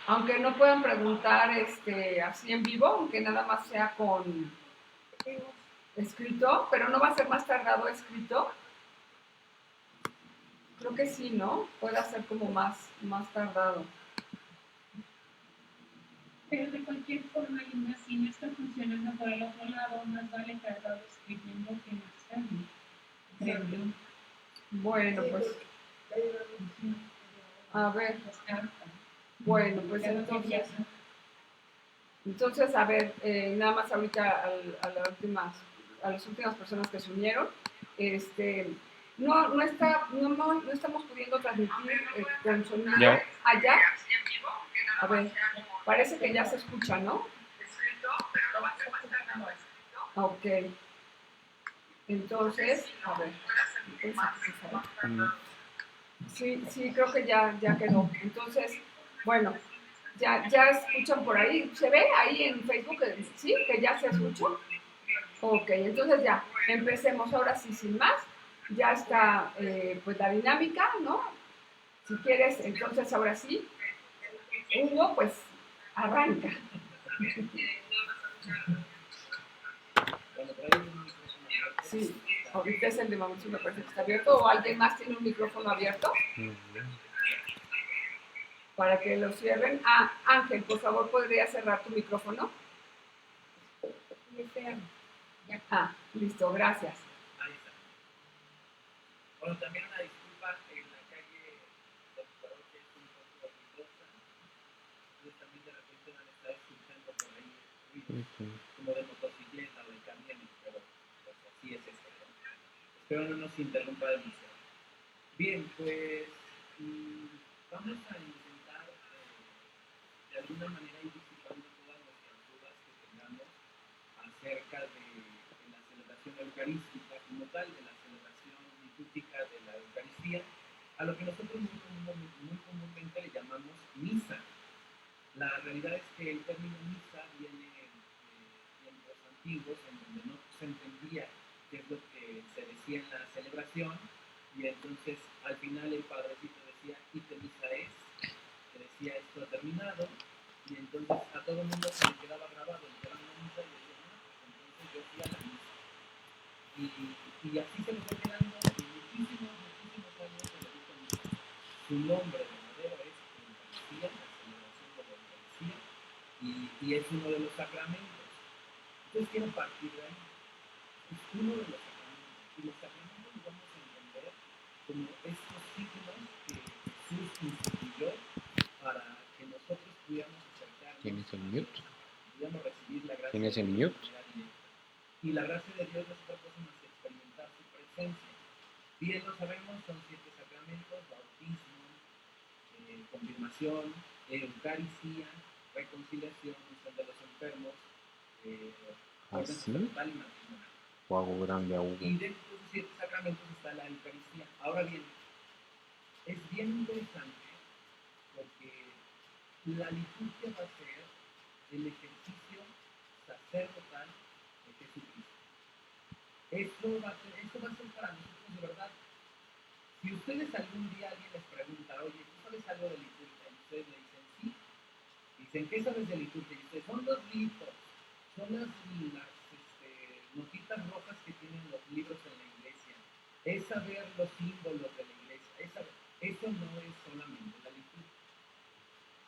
Aunque no puedan preguntar así en vivo, aunque nada más sea con escrito, pero no va a ser más tardado escrito. Creo que sí, ¿no? Puede ser como más tardado. Pero de cualquier forma, Lina, si no está funcionando por el otro lado, más vale tardado escribiendo que más tarde, creo yo. Bueno, pues, a ver, bueno, pues entonces, a ver, nada más ahorita a las últimas personas que se unieron, no estamos pudiendo transmitir con sonido Ya. allá. A ver, parece que ya se escucha, ¿no? Ok. Entonces, a ver. Sí, creo que ya quedó. Entonces, bueno, ya escuchan por ahí. ¿Se ve ahí en Facebook? ¿Sí? ¿Que ya se escuchó? Ok, entonces ya, empecemos ahora sí, sin más. Ya está pues la dinámica, ¿no? Si quieres, entonces ahora sí, Hugo, pues arranca. Sí, ahorita es el de Mauricio, me parece que está abierto. ¿O alguien más tiene un micrófono abierto? Para que lo cierren. Ah, Ángel, por favor, ¿podría cerrar tu micrófono? Ah, listo, gracias. Ahí está. Bueno, también una disculpa en la calle Doctor, que es un poco ruidosa. Entonces también de repente van a estar escuchando por ahí ruidos como de motocicleta o de camiones, pero pues así es esto, ¿no? Espero no nos interrumpa demasiado. Bien, pues vamos a intentar de alguna manera ir disipando todas nuestras dudas que tengamos acerca de la celebración eucarística como tal, de la celebración litúrgica de la Eucaristía, a lo que nosotros muy comúnmente le llamamos misa. La realidad es que el término misa viene de tiempos antiguos en donde no se entendía qué es lo que se decía en la celebración, y entonces al final el padrecito decía, ¿y qué misa es? Que decía, esto ha terminado, y entonces a todo el mundo se le quedaba grabado el término misa y decía, no, pues entonces yo fui a la misa. Y así se le fue quedando muchísimos años en la misa. Su nombre verdadero es Eucaristía, la celebración de la Eucaristía, y es uno de los sacramentos. Entonces quiero partir de ahí. Es uno de los sacramentos. Y los sacramentos los vamos a entender como estos signos que Jesús instituyó para que nosotros pudiéramos acercarnos. ¿Tienes el mute? Pudiéramos recibir la gracia ¿Tienes el de Dios mute? de manera directa. Y la gracia de Dios no es otra cosa más que experimentar su presencia. Bien lo sabemos, son 7 sacramentos: bautismo, confirmación, eucaristía, reconciliación, unción de los enfermos, orden sacerdotal y matrimonio. O hago grande a Hugo. Y dentro de esos 7 sacramentos está la Eucaristía. Ahora bien, es bien interesante porque la liturgia va a ser el ejercicio sacerdotal de Jesucristo. Esto va a ser para nosotros de verdad. Si ustedes algún día alguien les pregunta, oye, ¿tú sabes algo de liturgia? Y ustedes le dicen, sí. Dicen, ¿qué sabes de liturgia? Y ustedes, son los libros, son las notitas rojas que tienen los libros en la iglesia. Es saber los símbolos de la iglesia. Eso no es solamente la liturgia.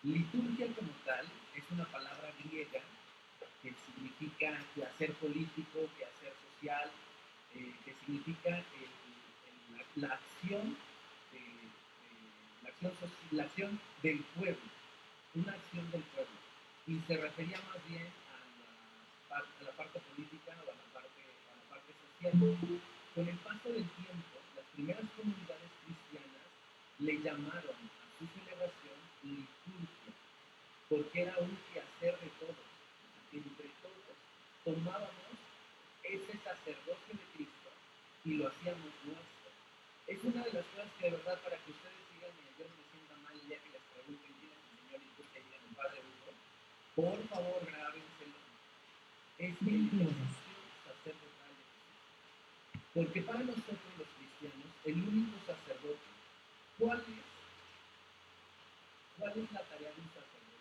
Liturgia como tal es una palabra griega que significa quehacer político, quehacer social, que significa la acción la acción del pueblo, una acción del pueblo, y se refería más bien a la parte política o a la parte social. Con el paso del tiempo, las primeras comunidades cristianas le llamaron a su celebración liturgia, porque era un quehacer de todos. Entre todos tomábamos ese sacerdocio de Cristo y lo hacíamos nuestro. Es una de las cosas que de verdad, para que ustedes digan, yo no me sienta mal el día que les pregunten quién es el Señor y que digan el Padre Hugo, por favor grábenselo. Es el ejercicio sacerdotal de Jesús. Porque para nosotros los cristianos, el único sacerdote, ¿cuál es la tarea de un sacerdote?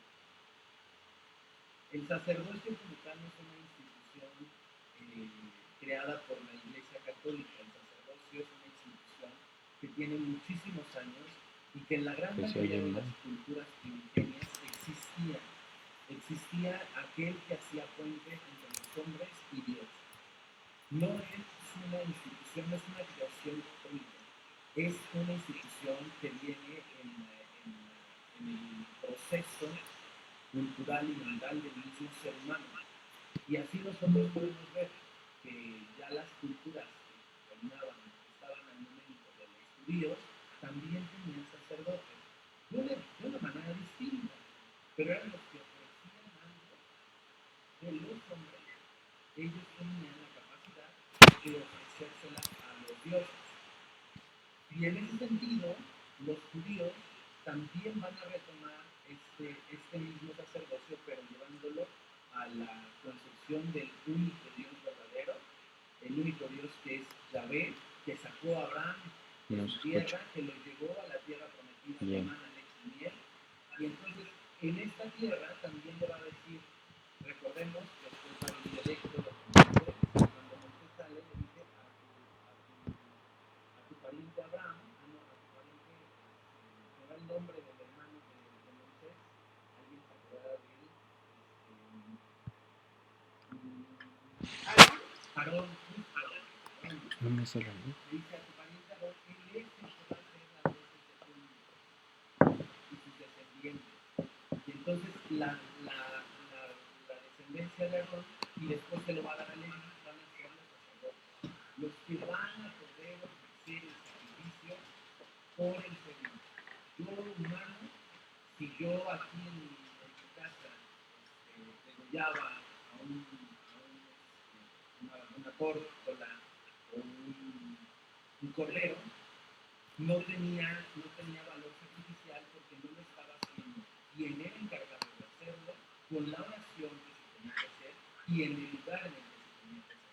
El sacerdocio puritano es una institución creada por la Iglesia Católica. El sacerdocio es una institución que tiene muchísimos años y que en la gran Que se mayoría oye de mal. las culturas primigenias existía. Existía aquel que hacía puente entre los hombres y Dios. No es una institución, no es una creación católica, es una institución que viene en el proceso cultural y mental del mismo ser humano. Y así nosotros podemos ver que ya las culturas que reinaban, que estaban al momento de los judíos, también tenían sacerdotes, de una manera distinta, pero eran los que ofrecían algo de los hombres. Ellos tenían la capacidad de ofrecérsela a los dioses. Y en ese sentido, los judíos también van a retomar este mismo sacerdocio, pero llevándolo a la concepción del único Dios verdadero, el único Dios que es Yahvé, que sacó a Abraham de No su se tierra, escucha. que lo llevó a la tierra prometida que Bien. emana leche y miel. Y entonces, en esta tierra también le va a decir, recordemos que después va a venir el éxodo, cuando Moisés sale, le dice a tu pariente Abraham, a tu pariente, que era el nombre del hermano de Moisés, alguien se acordará de él, Aarón, No me sale a mí. dice a tu pariente Aarón, él es el que va a ser la voz de tu hijo y sus descendientes. Y entonces la descendencia de Aarón, y después se lo va a dar a Leví, van a ser los sacerdotes, los que van a poder ofrecer el sacrificio por el Señor. Yo humano, si yo aquí en mi casa degollaba a una tórtola o un cordero, no tenía valor sacrificial porque no lo estaba haciendo quien era encargado de hacerlo, con la oración que se tenía que hacer y en el lugar en el que se tenía que hacer.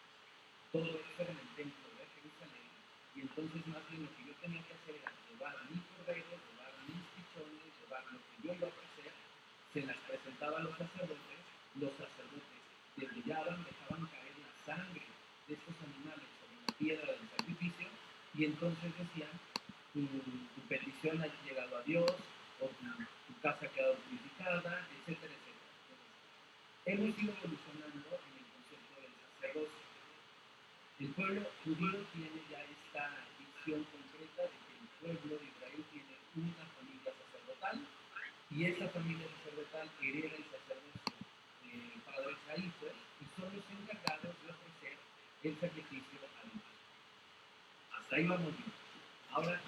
Todo eso era en el templo de Jerusalén, y entonces más bien lo que yo tenía que hacer era llevar a mi cordero, llevar a mis pichones, llevar lo que yo iba a ofrecer, se las presentaba a los sacerdotes degollaban, dejaban caer la sangre de estos animales sobre la piedra del sacrificio, y entonces decían, tu petición ha llegado a Dios, o tu casa ha quedado purificada, etcétera, etcétera. Entonces, hemos ido evolucionando en el concepto del sacerdocio. El pueblo judío tiene ya esta visión concreta de que el pueblo de Israel tiene una familia sacerdotal, y esa familia sacerdotal hereda el sacerdocio padres a hijos, y son los encargados de ofrecer el sacrificio a Dios. Hasta ahí vamos bien. Ahora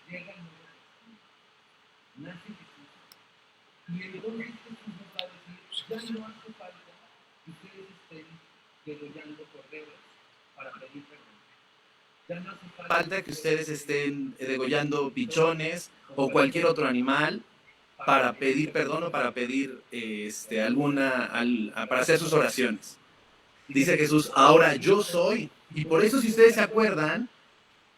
llega el Nuevo Testamento. Nace Jesús. Y entonces Jesús nos va a decir, ya no hace falta que ustedes estén degollando corderos para pedir perdón. Ya no hace falta que ustedes estén degollando pichones o cualquier otro animal para pedir perdón o para pedir para hacer sus oraciones. Dice Jesús, ahora yo soy. Y por eso, si ustedes se acuerdan,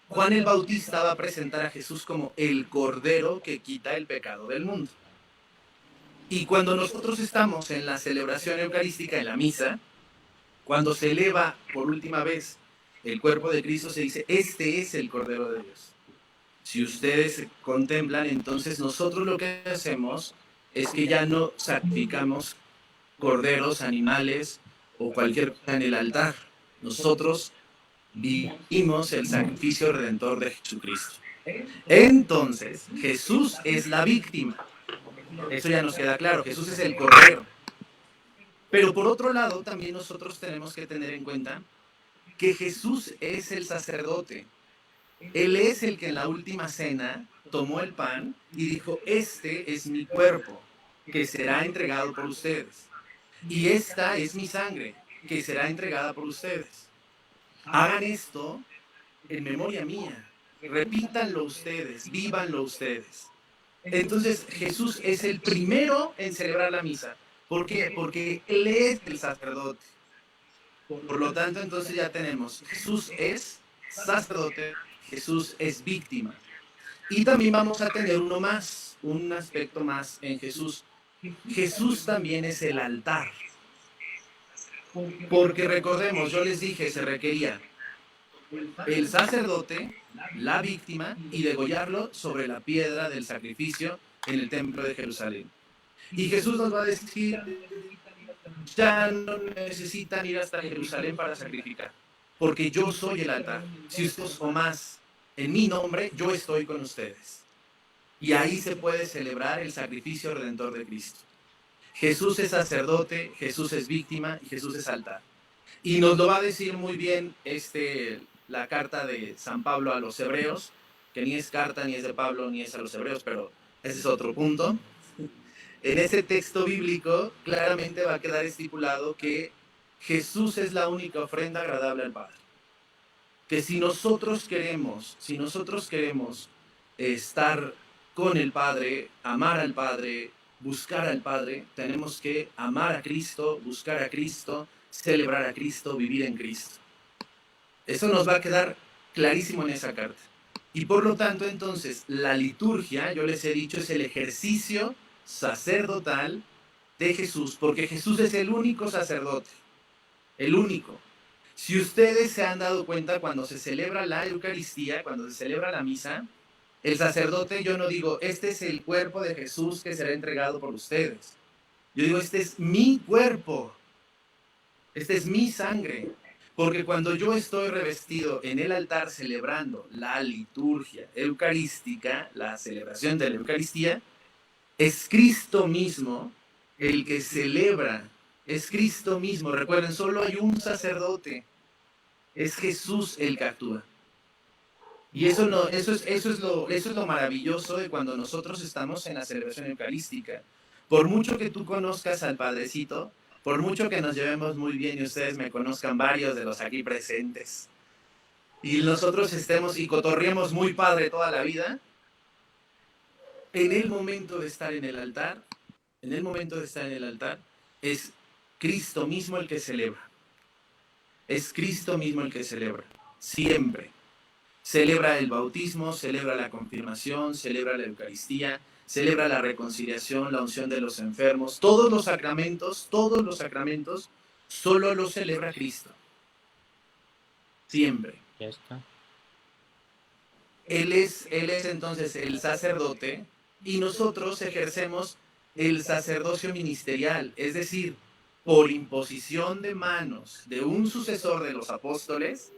Juan el Bautista va a presentar a Jesús como el Cordero que quita el pecado del mundo. Y cuando nosotros estamos en la celebración eucarística, en la misa, cuando se eleva por última vez el cuerpo de Cristo, se dice, este es el Cordero de Dios. Si ustedes contemplan, entonces nosotros lo que hacemos es que ya no sacrificamos corderos, animales o cualquier cosa en el altar. Nosotros vivimos el sacrificio redentor de Jesucristo. Entonces, Jesús es la víctima. Eso ya nos queda claro, Jesús es el cordero. Pero por otro lado, también nosotros tenemos que tener en cuenta que Jesús es el sacerdote. Él es el que en la última cena tomó el pan y dijo, este es mi cuerpo, que será entregado por ustedes. Y esta es mi sangre, que será entregada por ustedes. Hagan esto en memoria mía. Repítanlo ustedes, vívanlo ustedes. Entonces Jesús es el primero en celebrar la misa. ¿Por qué? Porque Él es el sacerdote. Por lo tanto, entonces ya tenemos, Jesús es sacerdote, Jesús es víctima. Y también vamos a tener uno más, un aspecto más en Jesús. Jesús también es el altar. Porque recordemos, yo les dije, se requería el sacerdote, la víctima y degollarlo sobre la piedra del sacrificio en el templo de Jerusalén. Y Jesús nos va a decir, ya no necesitan ir hasta Jerusalén para sacrificar, porque yo soy el altar. Si ustedes o más en mi nombre, yo estoy con ustedes. Y ahí se puede celebrar el sacrificio redentor de Cristo. Jesús es sacerdote, Jesús es víctima y Jesús es altar. Y nos lo va a decir muy bien la carta de San Pablo a los hebreos, que ni es carta, ni es de Pablo, ni es a los hebreos, pero ese es otro punto. En ese texto bíblico claramente va a quedar estipulado que Jesús es la única ofrenda agradable al Padre. Que si nosotros queremos estar con el Padre, amar al Padre, buscar al Padre, tenemos que amar a Cristo, buscar a Cristo, celebrar a Cristo, vivir en Cristo. Eso nos va a quedar clarísimo en esa carta. Y por lo tanto, entonces, la liturgia, yo les he dicho, es el ejercicio sacerdotal de Jesús, porque Jesús es el único sacerdote, el único. Si ustedes se han dado cuenta, cuando se celebra la Eucaristía, cuando se celebra la misa, el sacerdote, yo no digo, este es el cuerpo de Jesús que será entregado por ustedes. Yo digo, este es mi cuerpo, esta es mi sangre. Porque cuando yo estoy revestido en el altar celebrando la liturgia eucarística, la celebración de la Eucaristía, es Cristo mismo el que celebra, es Cristo mismo. Recuerden, solo hay un sacerdote, es Jesús el que actúa. Y eso es lo maravilloso de cuando nosotros estamos en la celebración eucarística. Por mucho que tú conozcas al Padrecito, por mucho que nos llevemos muy bien y ustedes me conozcan varios de los aquí presentes, y nosotros estemos y cotorreemos muy padre toda la vida, en el momento de estar en el altar, es Cristo mismo el que celebra. Es Cristo mismo el que celebra, siempre. Celebra el bautismo, celebra la confirmación, celebra la Eucaristía, celebra la reconciliación, la unción de los enfermos. Todos los sacramentos, solo los celebra Cristo. Siempre. Ya está. Él es entonces el sacerdote y nosotros ejercemos el sacerdocio ministerial, es decir, por imposición de manos de un sucesor de los apóstoles,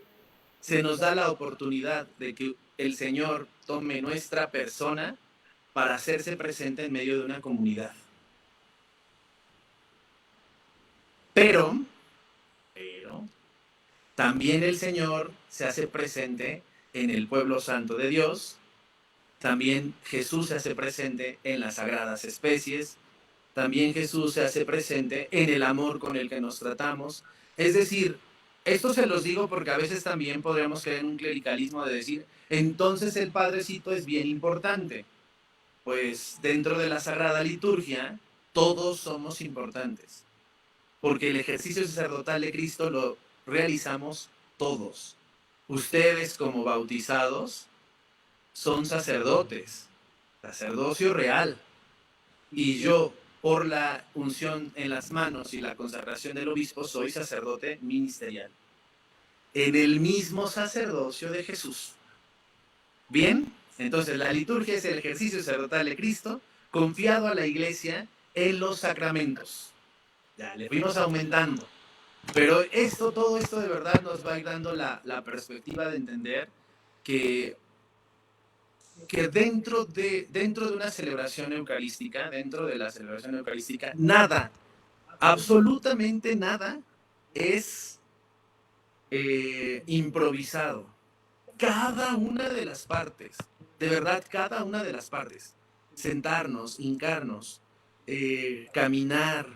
se nos da la oportunidad de que el Señor tome nuestra persona para hacerse presente en medio de una comunidad. Pero, también el Señor se hace presente en el pueblo santo de Dios, también Jesús se hace presente en las sagradas especies, también Jesús se hace presente en el amor con el que nos tratamos. Es decir, esto se los digo porque a veces también podríamos caer en un clericalismo de decir, entonces el Padrecito es bien importante. Pues dentro de la Sagrada Liturgia, todos somos importantes, porque el ejercicio sacerdotal de Cristo lo realizamos todos. Ustedes como bautizados son sacerdotes, sacerdocio real, y yo, por la unción en las manos y la consagración del obispo, soy sacerdote ministerial, en el mismo sacerdocio de Jesús. ¿Bien? Entonces la liturgia es el ejercicio sacerdotal de Cristo, confiado a la Iglesia en los sacramentos. Ya, le fuimos aumentando. Pero todo esto de verdad nos va a ir dando la perspectiva de entender que dentro de una celebración eucarística, nada, absolutamente nada es improvisado. Cada una de las partes, de verdad, cada una de las partes, sentarnos, hincarnos, caminar,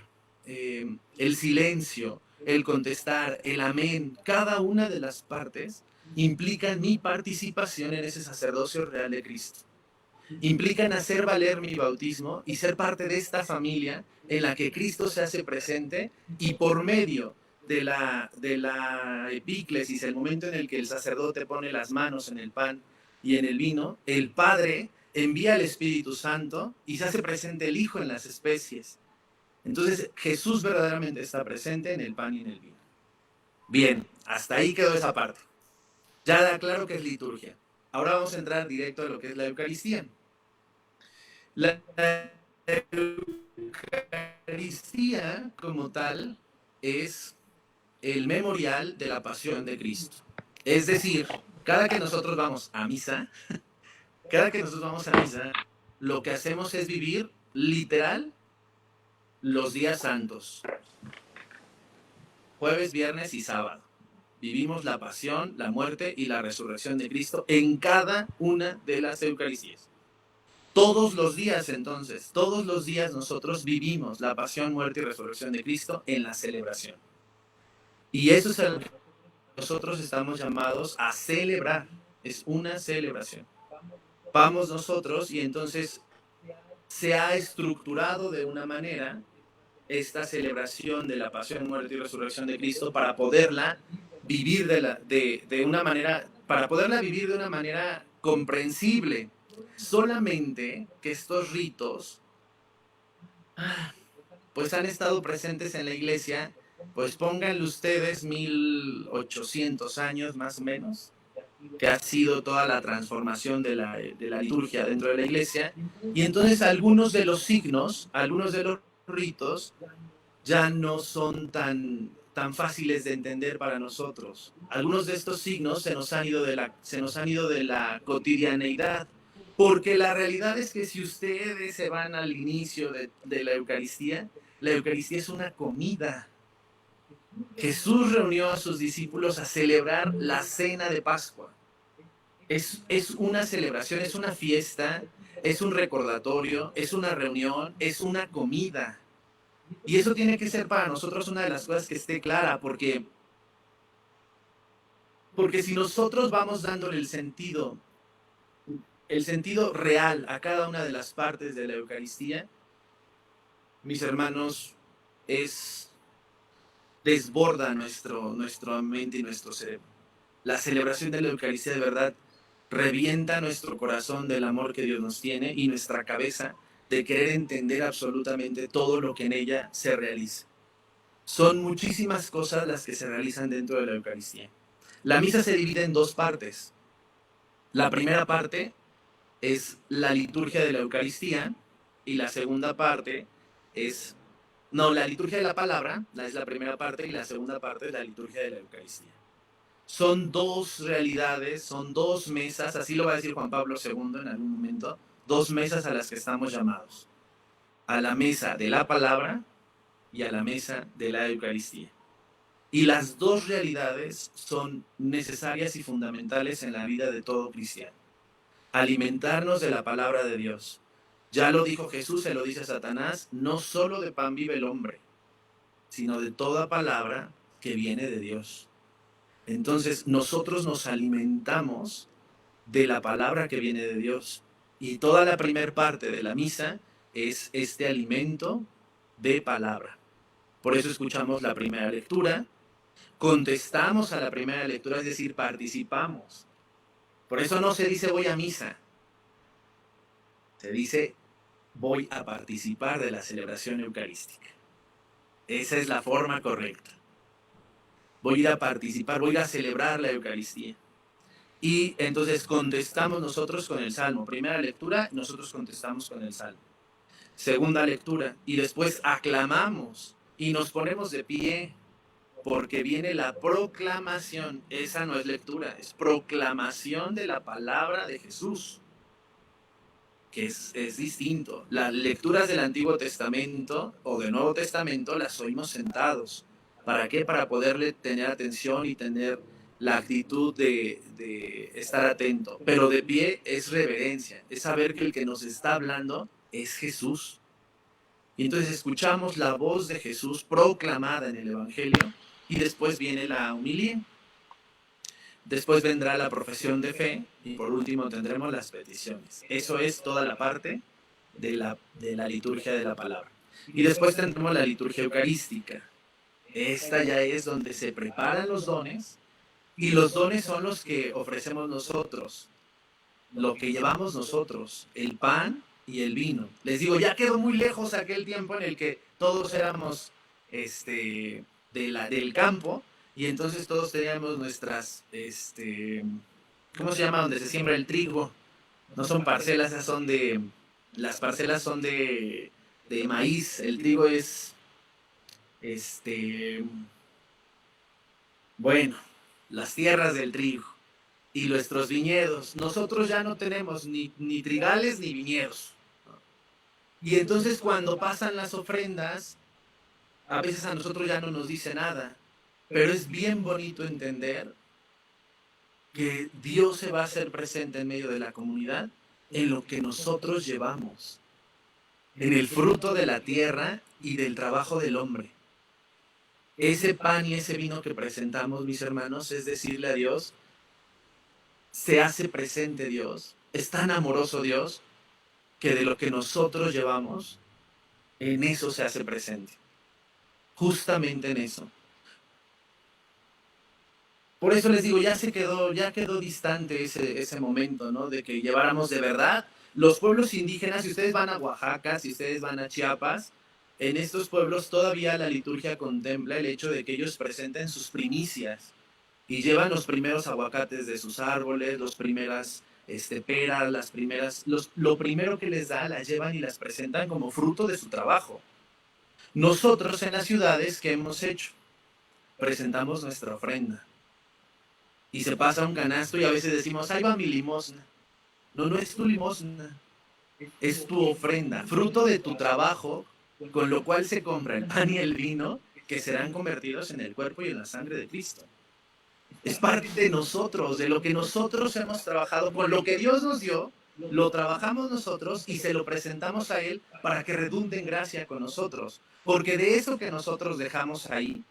el silencio, el contestar, el amén, cada una de las partes implica mi participación en ese sacerdocio real de Cristo. Implican hacer valer mi bautismo y ser parte de esta familia en la que Cristo se hace presente y por medio de la epíclesis, el momento en el que el sacerdote pone las manos en el pan y en el vino, el Padre envía al Espíritu Santo y se hace presente el Hijo en las especies. Entonces, Jesús verdaderamente está presente en el pan y en el vino. Bien, hasta ahí quedó esa parte. Ya da claro que es liturgia. Ahora vamos a entrar directo a lo que es la Eucaristía. La Eucaristía, como tal, es el memorial de la pasión de Cristo. Es decir, cada que nosotros vamos a misa, lo que hacemos es vivir literal los días santos. Jueves, viernes y sábado. Vivimos la pasión, la muerte y la resurrección de Cristo en cada una de las Eucaristías. Todos los días, entonces, todos los días nosotros vivimos la pasión, muerte y resurrección de Cristo en la celebración. Y eso es lo que nosotros estamos llamados a celebrar. Es una celebración. Vamos nosotros y entonces se ha estructurado de una manera esta celebración de la pasión, muerte y resurrección de Cristo para poderla vivir de una manera, para poderla vivir de una manera comprensible. Solamente que estos ritos pues han estado presentes en la iglesia, pues pónganle ustedes 1800 años más o menos, que ha sido toda la transformación de la liturgia dentro de la iglesia, y entonces algunos de los signos, algunos de los ritos ya no son tan fáciles de entender para nosotros. Algunos de estos signos se nos han ido de la cotidianeidad, porque la realidad es que si ustedes se van al inicio de la Eucaristía es una comida. Jesús reunió a sus discípulos a celebrar la cena de Pascua. Es una celebración, es una fiesta, es un recordatorio, es una reunión, es una comida. Y eso tiene que ser para nosotros una de las cosas que esté clara, porque si nosotros vamos dándole el sentido real a cada una de las partes de la Eucaristía, mis hermanos, desborda nuestra mente y nuestro cerebro. La celebración de la Eucaristía de verdad revienta nuestro corazón del amor que Dios nos tiene y nuestra cabeza de querer entender absolutamente todo lo que en ella se realiza. Son muchísimas cosas las que se realizan dentro de la Eucaristía. La misa se divide en dos partes. La primera parte es la liturgia de la Eucaristía y la segunda parte es... No, la liturgia de la palabra es la primera parte y la segunda parte es la liturgia de la Eucaristía. Son dos realidades, son dos mesas, así lo va a decir Juan Pablo II en algún momento, dos mesas a las que estamos llamados. A la mesa de la palabra y a la mesa de la Eucaristía. Y las dos realidades son necesarias y fundamentales en la vida de todo cristiano. Alimentarnos de la palabra de Dios. Ya lo dijo Jesús, se lo dice a Satanás, no solo de pan vive el hombre, sino de toda palabra que viene de Dios. Entonces nosotros nos alimentamos de la palabra que viene de Dios. Y toda la primera parte de la misa es este alimento de palabra. Por eso escuchamos la primera lectura, contestamos a la primera lectura, es decir, participamos. Por eso no se dice voy a misa, se dice voy a participar de la celebración eucarística. Esa es la forma correcta. Voy a ir a participar, voy a ir a celebrar la Eucaristía. Y entonces contestamos nosotros con el Salmo. Primera lectura, nosotros contestamos con el Salmo. Segunda lectura, y después aclamamos y nos ponemos de pie porque viene la proclamación. Esa no es lectura, es proclamación de la palabra de Jesús, que es distinto. Las lecturas del Antiguo Testamento o del Nuevo Testamento las oímos sentados. ¿Para qué? Para poderle tener atención y tener la actitud de estar atento. Pero de pie es reverencia, es saber que el que nos está hablando es Jesús. Y entonces escuchamos la voz de Jesús proclamada en el Evangelio y después viene la homilía. Después vendrá la profesión de fe y por último tendremos las peticiones. Eso es toda la parte de la liturgia de la palabra. Y después tendremos la liturgia eucarística. Esta ya es donde se preparan los dones y los dones son los que ofrecemos nosotros, lo que llevamos nosotros, el pan y el vino. Les digo, ya quedó muy lejos aquel tiempo en el que todos éramos del campo y entonces todos teníamos nuestras, ¿cómo se llama? Donde se siembra el trigo. No son parcelas, esas son las parcelas son de maíz. El trigo es, bueno, las tierras del trigo y nuestros viñedos. Nosotros ya no tenemos ni trigales ni viñedos. Y entonces cuando pasan las ofrendas, a veces a nosotros ya no nos dice nada, pero es bien bonito entender que Dios se va a hacer presente en medio de la comunidad en lo que nosotros llevamos, en el fruto de la tierra y del trabajo del hombre. Ese pan y ese vino que presentamos, mis hermanos, es decirle a Dios, se hace presente Dios, es tan amoroso Dios, que de lo que nosotros llevamos, en eso se hace presente. Justamente en eso. Por eso les digo, ya quedó distante ese momento, ¿no? De que lleváramos de verdad los pueblos indígenas. Si ustedes van a Oaxaca, si ustedes van a Chiapas, en estos pueblos todavía la liturgia contempla el hecho de que ellos presenten sus primicias y llevan los primeros aguacates de sus árboles, las primeras peras, lo primero que les da, las llevan y las presentan como fruto de su trabajo. Nosotros en las ciudades, ¿qué hemos hecho? Presentamos nuestra ofrenda. Y se pasa un canasto y a veces decimos, ahí va mi limosna. No, no es tu limosna, es tu ofrenda, fruto de tu trabajo, con lo cual se compra el pan y el vino, que serán convertidos en el cuerpo y en la sangre de Cristo. Es parte de nosotros, de lo que nosotros hemos trabajado, con lo que Dios nos dio, lo trabajamos nosotros y se lo presentamos a Él para que redunde en gracia con nosotros. Porque de eso que nosotros dejamos ahí,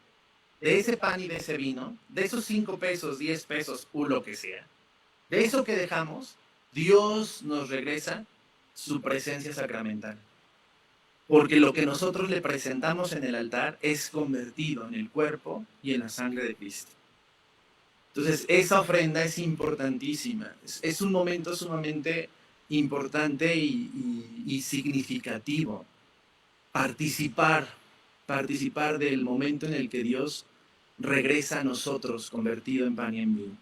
de ese pan y de ese vino, de esos 5 pesos, 10 pesos o lo que sea, de eso que dejamos, Dios nos regresa su presencia sacramental. Porque lo que nosotros le presentamos en el altar es convertido en el cuerpo y en la sangre de Cristo. Entonces, esa ofrenda es importantísima. Es un momento sumamente importante y significativo. Participar del momento en el que Dios regresa a nosotros convertido en pan y en vino.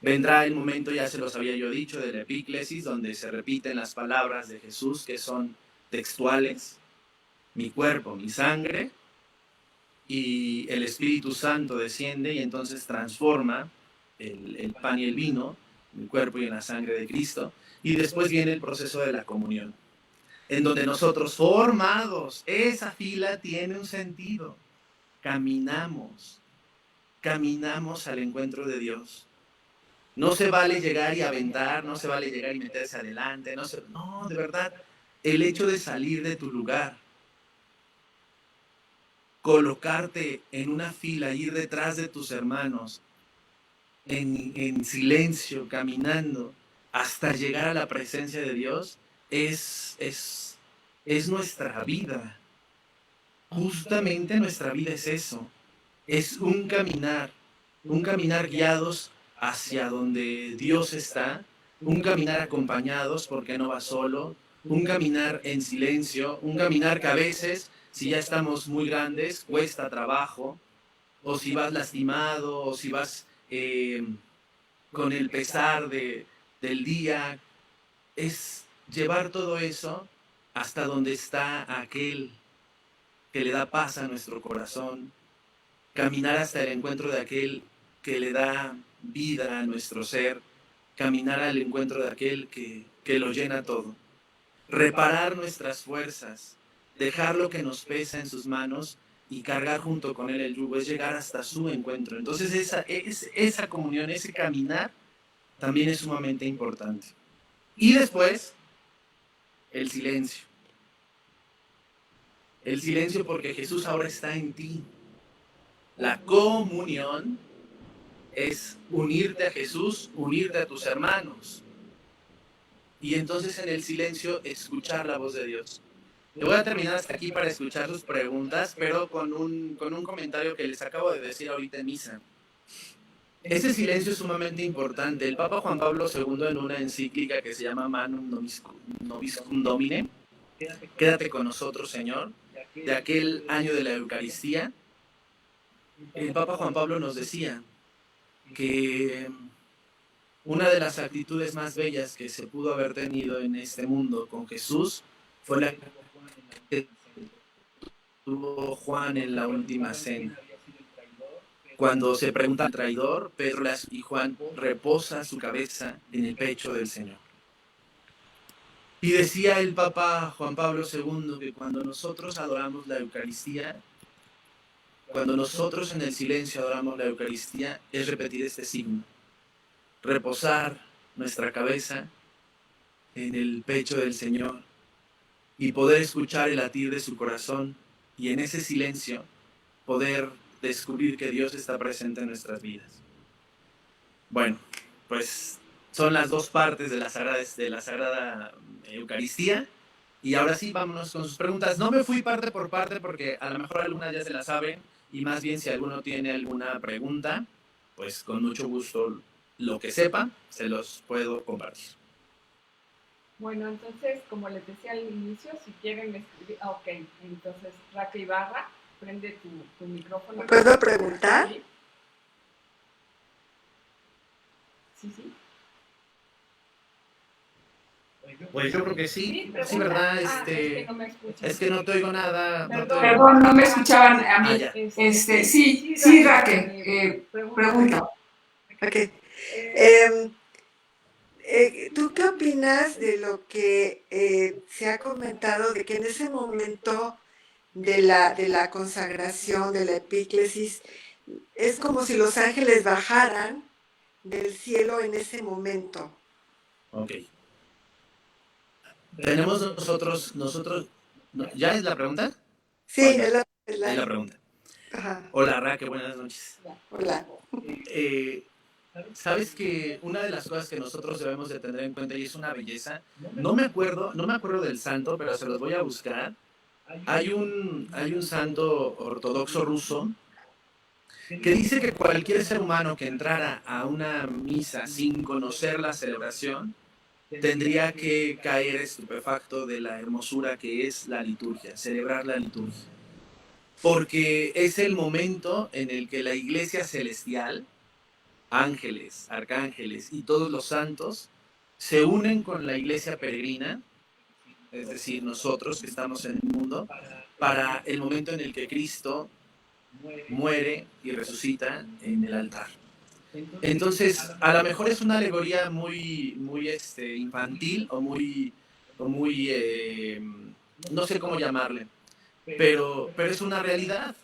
Vendrá el momento, ya se los había yo dicho, de la epíclesis, donde se repiten las palabras de Jesús que son textuales: mi cuerpo, mi sangre, y el Espíritu Santo desciende y entonces transforma el pan y el vino, en el cuerpo y en la sangre de Cristo, y después viene el proceso de la comunión, en donde nosotros formados, esa fila tiene un sentido, caminamos al encuentro de Dios. No se vale llegar y aventar, no se vale llegar y meterse adelante, no, de verdad, el hecho de salir de tu lugar, colocarte en una fila, ir detrás de tus hermanos, en silencio, caminando, hasta llegar a la presencia de Dios, es nuestra vida. Justamente nuestra vida es eso, es un caminar guiados hacia donde Dios está, un caminar acompañados porque no vas solo, un caminar en silencio, un caminar que a veces, si ya estamos muy grandes, cuesta trabajo, o si vas lastimado, o si vas con el pesar del día, es llevar todo eso hasta donde está aquel que le da paz a nuestro corazón, caminar hasta el encuentro de aquel que le da vida a nuestro ser, caminar al encuentro de aquel que lo llena todo, reparar nuestras fuerzas, dejar lo que nos pesa en sus manos y cargar junto con él el yugo, es llegar hasta su encuentro. Entonces esa comunión, ese caminar, también es sumamente importante. Y después, el silencio. El silencio porque Jesús ahora está en ti. La comunión es unirte a Jesús, unirte a tus hermanos. Y entonces en el silencio escuchar la voz de Dios. Yo voy a terminar hasta aquí para escuchar sus preguntas, pero con un comentario que les acabo de decir ahorita en misa. Ese silencio es sumamente importante. El Papa Juan Pablo II, en una encíclica que se llama Manum Nobiscum Domine, quédate con nosotros, Señor, de aquel año de la Eucaristía, el Papa Juan Pablo nos decía que una de las actitudes más bellas que se pudo haber tenido en este mundo con Jesús fue la que tuvo Juan en la última cena. Cuando se pregunta al traidor, Pedro y Juan reposa su cabeza en el pecho del Señor. Y decía el Papa Juan Pablo II que cuando nosotros adoramos la Eucaristía, cuando nosotros en el silencio adoramos la Eucaristía, es repetir este signo. Reposar nuestra cabeza en el pecho del Señor y poder escuchar el latir de su corazón y en ese silencio poder descubrir que Dios está presente en nuestras vidas. Bueno, pues son las dos partes de la Sagrada Eucaristía. Y ahora sí, vámonos con sus preguntas. No me fui parte por parte porque a lo mejor algunas ya se las saben y más bien si alguno tiene alguna pregunta, pues con mucho gusto lo que sepa se los puedo compartir. Bueno, entonces, como les decía al inicio, si quieren escribir... Ok, entonces, Raquel Ibarra, prende tu micrófono. ¿Puedo preguntar? Sí. Sí. Pues yo creo que sí, sí, ¿verdad? Es que no me escuchan. Es que no te oigo nada. Perdón, no me escuchaban a mí. ya. Sí, Raquel, pregunta. Ok. ¿Tú qué opinas de lo que se ha comentado de que en ese momento de la consagración, de la epíclesis, es como si los ángeles bajaran del cielo en ese momento? Ok. Tenemos nosotros, ¿ya es la pregunta? Sí, Bueno, es es la pregunta. Ajá. Hola Raquel, buenas noches. Hola. Sabes que una de las cosas que nosotros debemos de tener en cuenta, y es una belleza, no me acuerdo del santo, pero se los voy a buscar. Hay un santo ortodoxo ruso que dice que cualquier ser humano que entrara a una misa sin conocer la celebración tendría que caer estupefacto de la hermosura que es la liturgia, celebrar la liturgia. Porque es el momento en el que la iglesia celestial, ángeles, arcángeles y todos los santos se unen con la iglesia peregrina, es decir, nosotros que estamos en el mundo, para el momento en el que Cristo muere y resucita en el altar. Entonces, a lo mejor es una alegoría muy infantil o muy no sé cómo llamarle, pero es una realidad.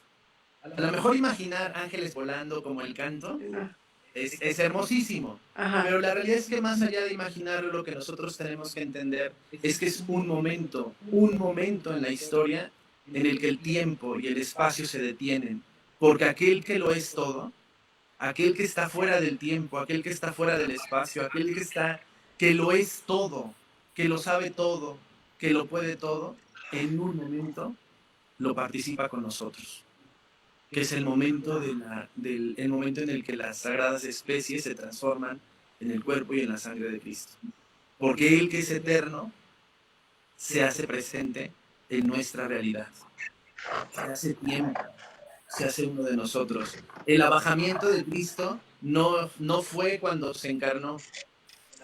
A lo mejor imaginar ángeles volando como el canto es hermosísimo, Ajá. pero la realidad es que más allá de imaginarlo, lo que nosotros tenemos que entender es que es un momento en la historia en el que el tiempo y el espacio se detienen, porque aquel que lo es todo, aquel que está fuera del tiempo, aquel que está fuera del espacio, aquel que lo es todo, que lo sabe todo, que lo puede todo, en un momento lo participa con nosotros, que es el momento, el momento en el que las sagradas especies se transforman en el cuerpo y en la sangre de Cristo. Porque Él que es eterno se hace presente en nuestra realidad, se hace tiempo, se hace uno de nosotros. El abajamiento de Cristo no fue cuando se encarnó.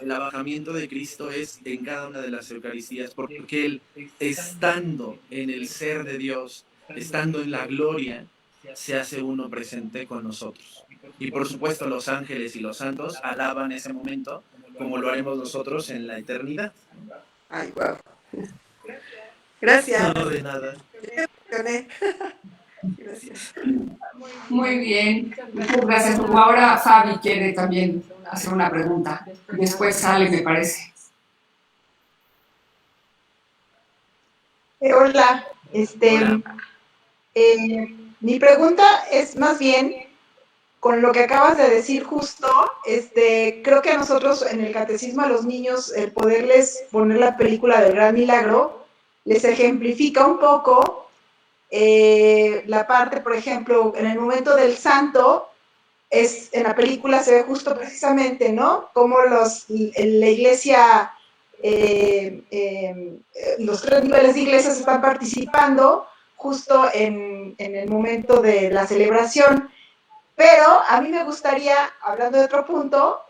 El abajamiento de Cristo es en cada una de las Eucaristías, porque Él, estando en el ser de Dios, estando en la gloria, se hace uno presente con nosotros. Y por supuesto los ángeles y los santos alaban ese momento, como lo haremos nosotros en la eternidad. Ay, wow. Gracias. No, de nada. Gracias. Muy bien, muchas gracias. Ahora Fabi quiere también hacer una pregunta. Después sale, me parece. Hola, mi pregunta es más bien con lo que acabas de decir justo, creo que a nosotros en el catecismo a los niños el poderles poner la película del Gran Milagro les ejemplifica un poco la parte, por ejemplo, en el momento del santo, en la película se ve justo precisamente, ¿no? Cómo la iglesia, los 3 niveles de iglesias están participando justo en el momento de la celebración. Pero a mí me gustaría, hablando de otro punto,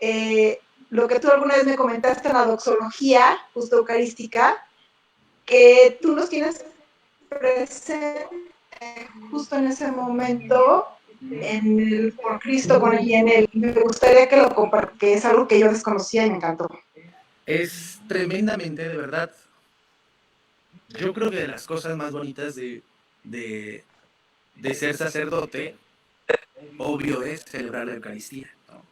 lo que tú alguna vez me comentaste en la doxología, justo eucarística, que tú nos tienes presente justo en ese momento por Cristo, con él y en él. Me gustaría que lo compartas, que es algo que yo desconocía y me encantó. Es tremendamente, de verdad, yo creo que de las cosas más bonitas de ser sacerdote, obvio es celebrar la Eucaristía, ¿no?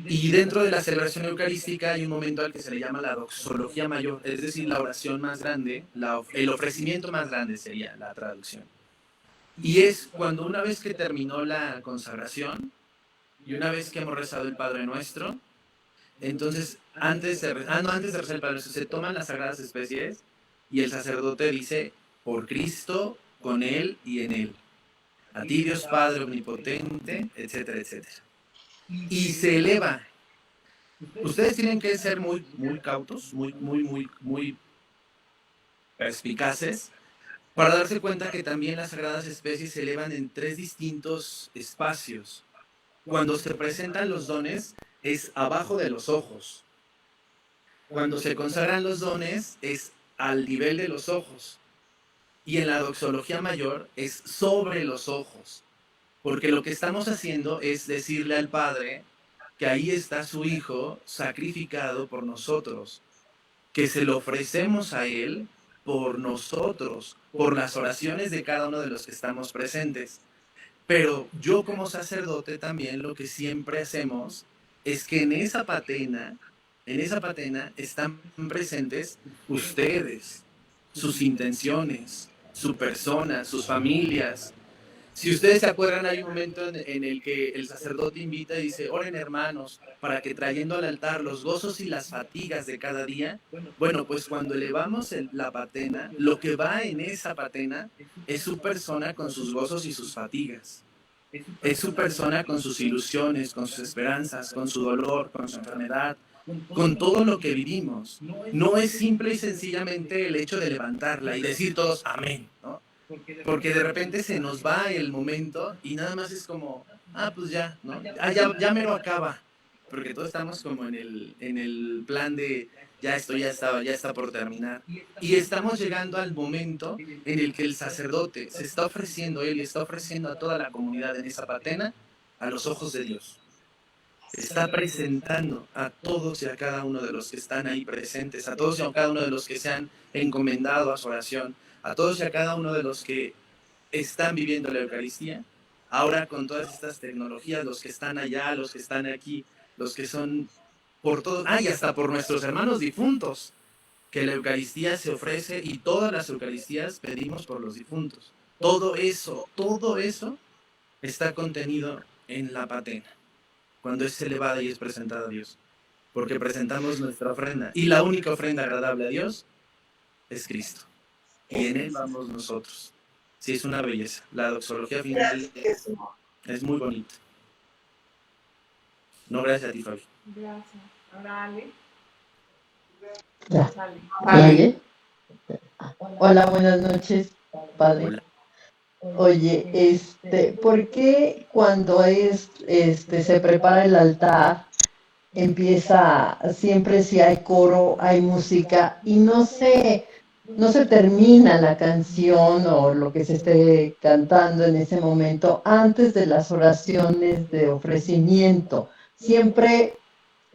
Y dentro de la celebración eucarística hay un momento al que se le llama la doxología mayor, es decir, la oración más grande, el ofrecimiento más grande sería la traducción. Y es cuando una vez que terminó la consagración y una vez que hemos rezado el Padre Nuestro, entonces antes de rezar el Padre Nuestro se toman las sagradas especies y el sacerdote dice, por Cristo, con Él y en Él. A ti Dios Padre Omnipotente, etcétera, etcétera. Y se eleva. Ustedes tienen que ser muy, muy cautos, muy perspicaces para darse cuenta que también las sagradas especies se elevan en 3 distintos espacios. Cuando se presentan los dones es abajo de los ojos. Cuando se consagran los dones es al nivel de los ojos. Y en la doxología mayor es sobre los ojos. Porque lo que estamos haciendo es decirle al Padre que ahí está su Hijo sacrificado por nosotros, que se lo ofrecemos a Él por nosotros, por las oraciones de cada uno de los que estamos presentes. Pero yo como sacerdote también lo que siempre hacemos es que en esa patena están presentes ustedes, sus intenciones, su persona, sus familias. Si ustedes se acuerdan, hay un momento en el que el sacerdote invita y dice, oren hermanos, para que trayendo al altar los gozos y las fatigas de cada día. Bueno, pues cuando elevamos la patena, lo que va en esa patena es su persona con sus gozos y sus fatigas. Es su persona con sus ilusiones, con sus esperanzas, con su dolor, con su enfermedad, con todo lo que vivimos. No es simple y sencillamente el hecho de levantarla y decir todos amén, ¿no? Porque de repente se nos va el momento y nada más es como, pues ya, ¿no? Ya me lo acaba. Porque todos estamos como en el plan de, ya está por terminar. Y estamos llegando al momento en el que el sacerdote se está ofreciendo, él está ofreciendo a toda la comunidad en esa patena a los ojos de Dios. Está presentando a todos y a cada uno de los que están ahí presentes, a todos y a cada uno de los que se han encomendado a su oración, a todos y a cada uno de los que están viviendo la Eucaristía. Ahora con todas estas tecnologías, los que están allá, los que están aquí, los que son por todos, y hasta por nuestros hermanos difuntos, que la Eucaristía se ofrece y todas las Eucaristías pedimos por los difuntos. Todo eso está contenido en la patena, cuando es elevada y es presentada a Dios, porque presentamos nuestra ofrenda, y la única ofrenda agradable a Dios es Cristo, y en Él vamos nosotros. Sí, es una belleza. La doxología final es muy bonita. No, gracias a ti, Fabi. Gracias. Ahora Ale. Ya. Sale. ¿Me oye? Hola, buenas noches, padre. Hola. Oye, ¿por qué cuando se prepara el altar, siempre si hay coro, hay música, y no se termina la canción o lo que se esté cantando en ese momento antes de las oraciones de ofrecimiento? Siempre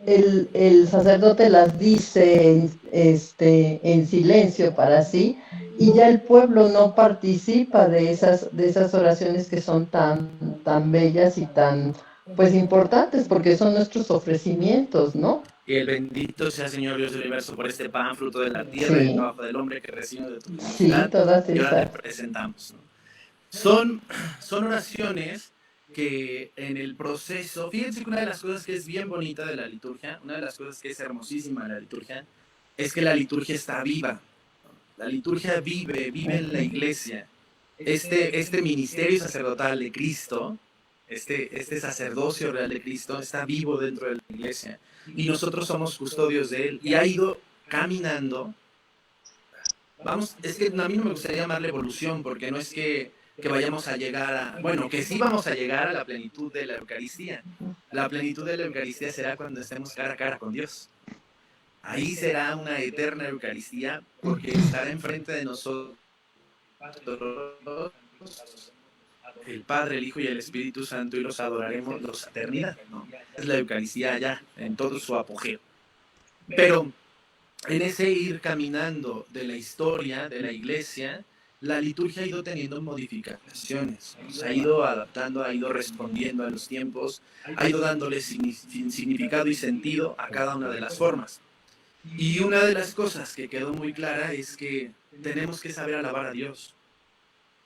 el sacerdote las dice en silencio para sí, y ya el pueblo no participa de esas oraciones que son tan bellas y tan pues importantes, porque son nuestros ofrecimientos, ¿no? Y el bendito sea Señor Dios del universo por este pan, fruto de la tierra y del trabajo del hombre que recibe de tu generosidad. Sí, todas y ahora esas. te presentamos, ¿no? Son oraciones que en el proceso, fíjense que una de las cosas que es bien bonita de la liturgia, una de las cosas que es hermosísima de la liturgia, es que la liturgia está viva. La liturgia vive en la iglesia. Este ministerio sacerdotal de Cristo este sacerdocio real de Cristo está vivo dentro de la iglesia y nosotros somos custodios de él y ha ido caminando. Vamos, es que a mí no me gustaría llamarle evolución porque no es que vayamos a llegar a, bueno, que sí vamos a llegar a la plenitud de la Eucaristía. La plenitud de la Eucaristía será cuando estemos cara a cara con Dios. Ahí será una eterna Eucaristía porque estará enfrente de nosotros el Padre, el Hijo y el Espíritu Santo y los adoraremos los eternidad, ¿no? Es la Eucaristía allá, en todo su apogeo. Pero en ese ir caminando de la historia de la iglesia, la liturgia ha ido teniendo modificaciones, se ha ido adaptando, ha ido respondiendo a los tiempos, ha ido dándole significado y sentido a cada una de las formas. Y una de las cosas que quedó muy clara es que tenemos que saber alabar a Dios.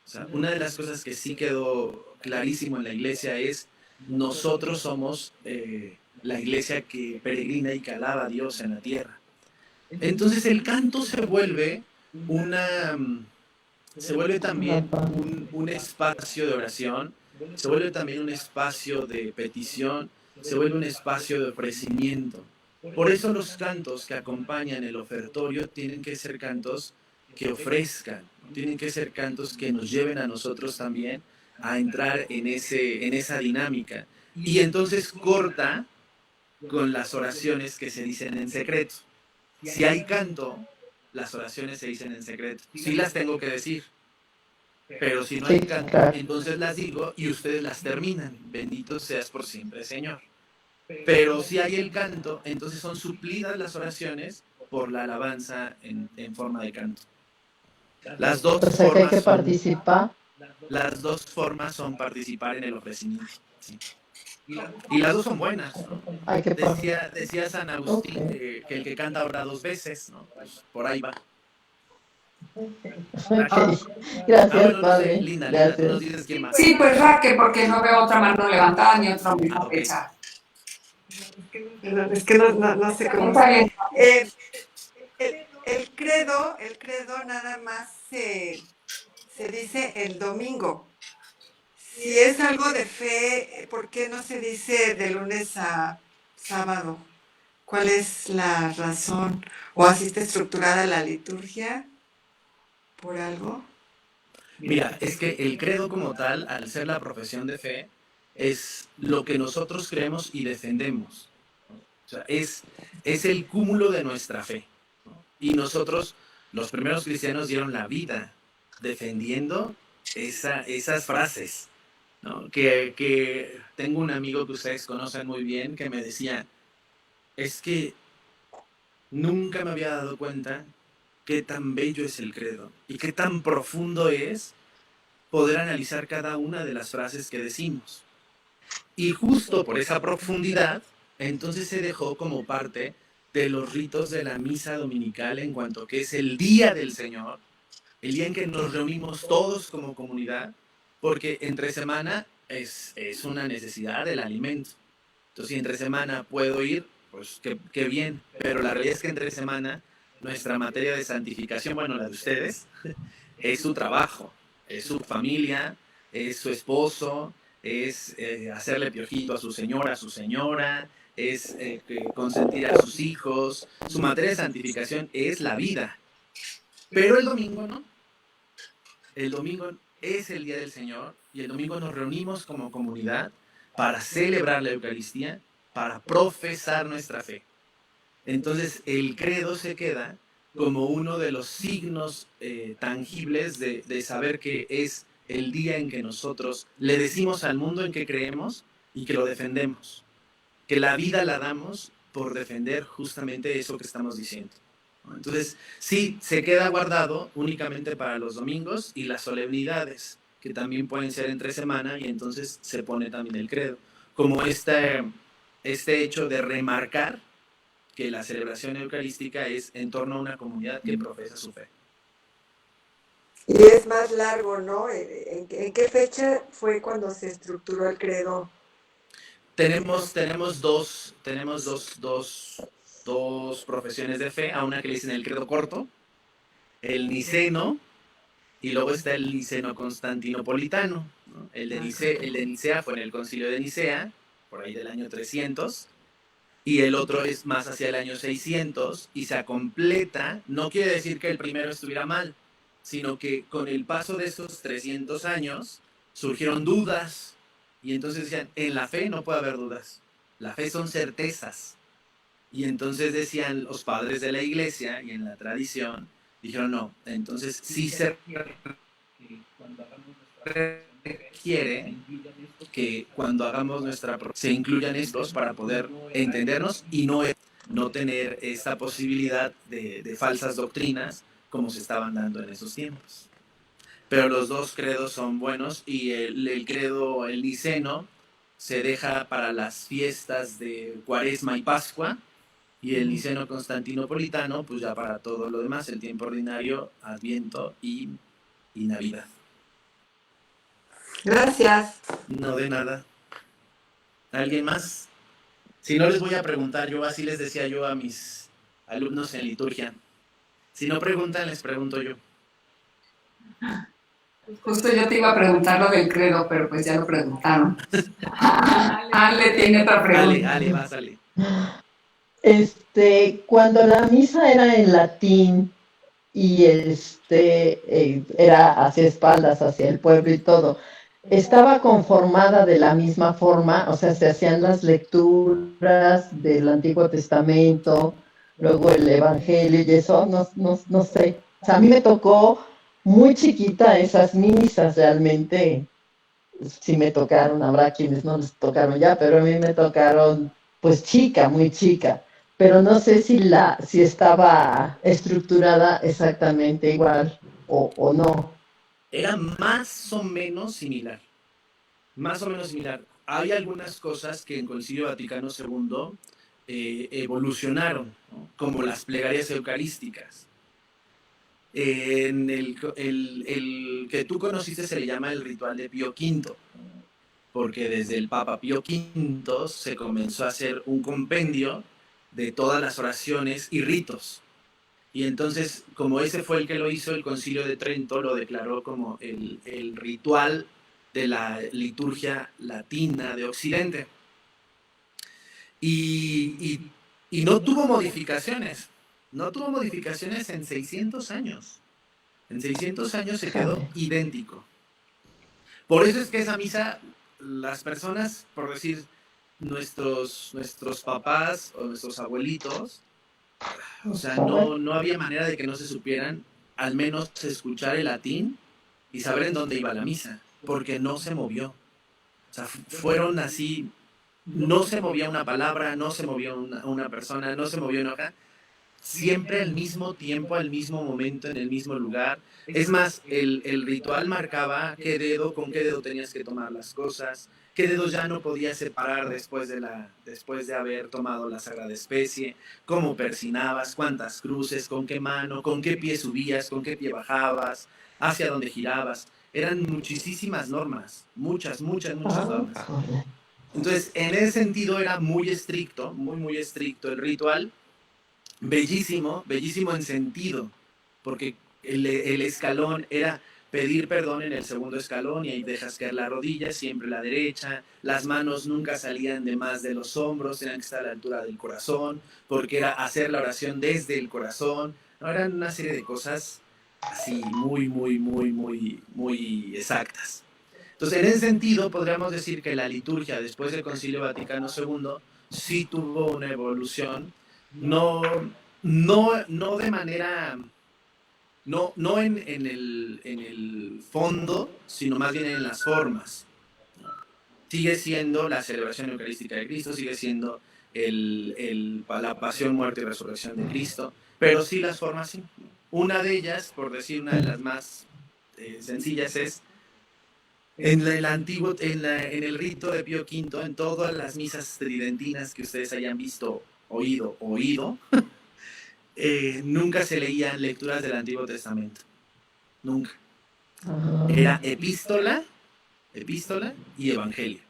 O sea, una de las cosas que sí quedó clarísimo en la iglesia es nosotros somos la iglesia que peregrina y que alaba a Dios en la tierra. Entonces el canto se vuelve también un espacio de oración, se vuelve también un espacio de petición, se vuelve un espacio de ofrecimiento. Por eso los cantos que acompañan el ofertorio tienen que ser cantos que ofrezcan, tienen que ser cantos que nos lleven a nosotros también a entrar en esa dinámica. Y entonces corta con las oraciones que se dicen en secreto. Si hay canto, las oraciones se dicen en secreto. Sí las tengo que decir, pero si no hay canto, entonces las digo y ustedes las terminan. Bendito seas por siempre, Señor. Pero si hay el canto, entonces son suplidas las oraciones por la alabanza en forma de canto. Las dos O sea que hay que formas son, participar. las dos formas son participar en el ofrecimiento. ¿Sí? Y las dos son buenas, ¿no? Hay que Decía San Agustín Ok. que el que canta habrá dos veces, ¿no? Pues por ahí va. Ok. Ah, Gracias, bueno, no sé, padre. Linda, tú nos Gracias. dices quién más. Sí, pues Raque, porque no veo otra mano levantada ni otra mano Ah, ok. hecha. Perdón, es que no sé cómo. Está bien. El credo nada más se dice el domingo. Si es algo de fe, ¿por qué no se dice de lunes a sábado? ¿Cuál es la razón? ¿O así está estructurada la liturgia? ¿Por algo? Mira, es que el credo como tal, al ser la profesión de fe, es lo que nosotros creemos y defendemos. O sea, es el cúmulo de nuestra fe. Y nosotros, los primeros cristianos, dieron la vida defendiendo esas frases, ¿no? Que tengo un amigo que ustedes conocen muy bien que me decía, es que nunca me había dado cuenta qué tan bello es el credo y qué tan profundo es poder analizar cada una de las frases que decimos. Y justo por esa profundidad, entonces se dejó como parte de los ritos de la misa dominical en cuanto que es el día del Señor, el día en que nos reunimos todos como comunidad, porque entre semana es una necesidad del alimento. Entonces, si entre semana puedo ir, pues qué bien, pero la realidad es que entre semana nuestra materia de santificación, bueno, la de ustedes, es su trabajo, es su familia, es su esposo, es hacerle piojito a su señora, es consentir a sus hijos. Su materia de santificación es la vida. Pero el domingo no. El domingo es el día del Señor y el domingo nos reunimos como comunidad para celebrar la Eucaristía, para profesar nuestra fe. Entonces el credo se queda como uno de los signos tangibles de saber que es el día en que nosotros le decimos al mundo en que creemos y que lo defendemos. Que la vida la damos por defender justamente eso que estamos diciendo. Entonces, sí, se queda guardado únicamente para los domingos y las solemnidades, que también pueden ser entre semana, y entonces se pone también el credo. Como este hecho de remarcar que la celebración eucarística es en torno a una comunidad que profesa su fe. Y es más largo, ¿no? ¿En qué fecha fue cuando se estructuró el credo? Tenemos dos profesiones de fe, a una que le dicen el credo corto, el niceno, y luego está el niceno constantinopolitano. ¿no? El de Nicea fue en el concilio de Nicea, por ahí del año 300, y el otro es más hacia el año 600, y se completa. No quiere decir que el primero estuviera mal, sino que con el paso de esos 300 años surgieron dudas, y entonces decían, en la fe no puede haber dudas, la fe son certezas. Y entonces decían los padres de la iglesia y en la tradición, dijeron no, entonces sí se requiere que cuando hagamos nuestra se incluyan estos para poder entendernos y no tener esta posibilidad de falsas doctrinas como se estaban dando en esos tiempos. Pero los dos credos son buenos, y el credo, el niceno, se deja para las fiestas de Cuaresma y Pascua, y el niceno constantinopolitano, pues ya para todo lo demás, el tiempo ordinario, Adviento y Navidad. Gracias. No de nada. ¿Alguien más? Si no, les voy a preguntar yo, así les decía yo a mis alumnos en liturgia. Si no preguntan, les pregunto yo. Justo yo te iba a preguntar lo del credo, pero pues ya lo preguntaron. Ale tiene otra pregunta. Ale, vas, Ale. Cuando la misa era en latín y era hacia espaldas, hacia el pueblo y todo, ¿estaba conformada de la misma forma? O sea, se hacían las lecturas del Antiguo Testamento, luego el Evangelio y eso, no sé. O sea, a mí me tocó muy chiquita esas misas, realmente sí me tocaron, habrá quienes no les tocaron ya, pero a mí me tocaron pues chica, muy chica. Pero no sé si estaba estructurada exactamente igual o no. Era más o menos similar. Más o menos similar. Hay algunas cosas que en Concilio Vaticano II evolucionaron, ¿no? Como las plegarias eucarísticas. En el que tú conociste se le llama el ritual de Pío V, porque desde el Papa Pío V se comenzó a hacer un compendio de todas las oraciones y ritos. Y entonces, como ese fue el que lo hizo, el Concilio de Trento lo declaró como el ritual de la liturgia latina de Occidente. Y no tuvo modificaciones. No tuvo modificaciones en 600 años. En 600 años se quedó idéntico. Por eso es que esa misa, las personas, por decir, nuestros papás o nuestros abuelitos, o sea, no había manera de que no se supieran, al menos escuchar el latín y saber en dónde iba la misa, porque no se movió. O sea, fueron así, no se movía una palabra, no se movió una persona, no se movió una hoja, siempre al mismo tiempo, al mismo momento, en el mismo lugar. Es más, el ritual marcaba con qué dedo tenías que tomar las cosas, qué dedos ya no podías separar después de haber tomado la sagrada especie, cómo persinabas, cuántas cruces, con qué mano, con qué pie subías, con qué pie bajabas, hacia dónde girabas. Eran muchísimas normas, muchas normas. Entonces, en ese sentido era muy estricto, muy estricto el ritual. Bellísimo en sentido, porque el escalón era pedir perdón en el segundo escalón y ahí dejas caer la rodilla, siempre la derecha, las manos nunca salían de más de los hombros, tenían que estar a la altura del corazón, porque era hacer la oración desde el corazón. No, eran una serie de cosas así muy exactas. Entonces, en ese sentido, podríamos decir que la liturgia después del Concilio Vaticano II sí tuvo una evolución. No de manera, no en el fondo, sino más bien en las formas. Sigue siendo la celebración eucarística de Cristo, sigue siendo la pasión, muerte y resurrección de Cristo, pero sí las formas sí. Una de ellas, por decir una de las más sencillas, es en el rito de Pío V, en todas las misas tridentinas que ustedes hayan visto, oído, nunca se leían lecturas del Antiguo Testamento. Nunca. Era epístola y evangelio.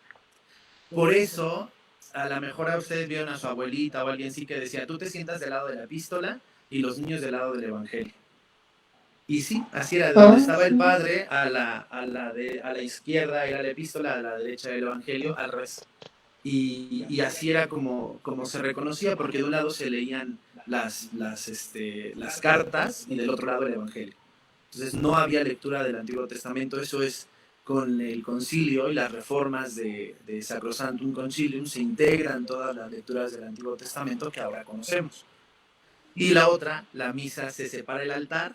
Por eso, a lo mejor a ustedes vieron a su abuelita o alguien sí que decía, tú te sientas del lado de la epístola y los niños del lado del evangelio. Y sí, así era, de donde Ah, estaba el sí. Padre a la izquierda era la epístola, a la derecha el Evangelio, al revés. Y así era como se reconocía, porque de un lado se leían las cartas y del otro lado el Evangelio. Entonces no había lectura del Antiguo Testamento, eso es con el concilio y las reformas de Sacrosanctum Concilium se integran todas las lecturas del Antiguo Testamento que ahora conocemos. Y la otra, la misa se separa el altar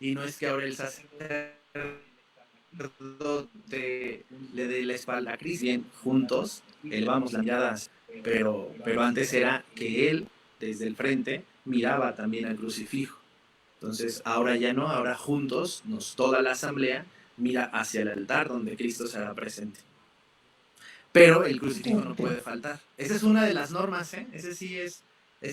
y no es que ahora el sacerdote le dé la espalda a Cristo, bien juntos, elevamos las miradas, pero antes era que él desde el frente miraba también al crucifijo. Entonces, ahora ya no, ahora juntos, toda la asamblea mira hacia el altar donde Cristo se hará presente. Pero el crucifijo no puede faltar. Esa es una de las normas, ¿eh? Esa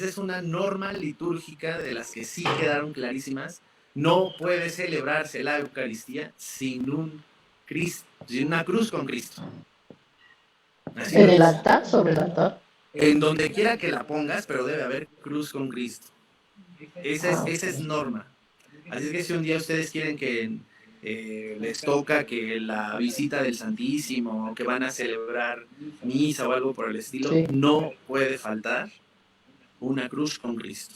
es una norma litúrgica de las que sí quedaron clarísimas. No puede celebrarse la Eucaristía sin un Cristo, sin una cruz con Cristo. Así ¿En lo el dice. altar? ¿Sobre el altar? En donde quiera que la pongas, pero debe haber cruz con Cristo. Esa es norma. Así es que si un día ustedes quieren que les toca que la visita del Santísimo, o que van a celebrar misa o algo por el estilo, Sí. no puede faltar una cruz con Cristo.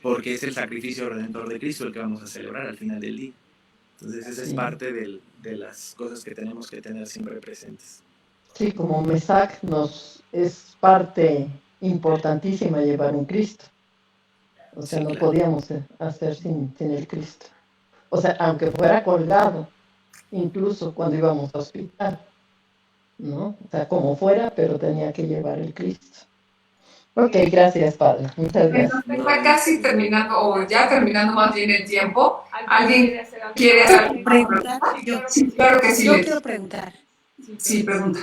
Porque es el sacrificio redentor de Cristo el que vamos a celebrar al final del día. Entonces esa es Sí. parte de las cosas que tenemos que tener siempre presentes. Sí, como Mesac es parte importantísima llevar un Cristo. O sea, Sí, no claro. podíamos hacer sin el Cristo. O sea, aunque fuera colgado, incluso cuando íbamos al hospital, ¿no? O sea, como fuera, pero tenía que llevar el Cristo. Ok, gracias, Padre. Muchas gracias. Está casi terminando, o ya terminando más bien el tiempo. ¿Alguien ¿Alguien quiere hacer alguna ¿Preguntar? pregunta? Sí, claro que sí. Yo Leti. quiero preguntar. Sí, pregunta.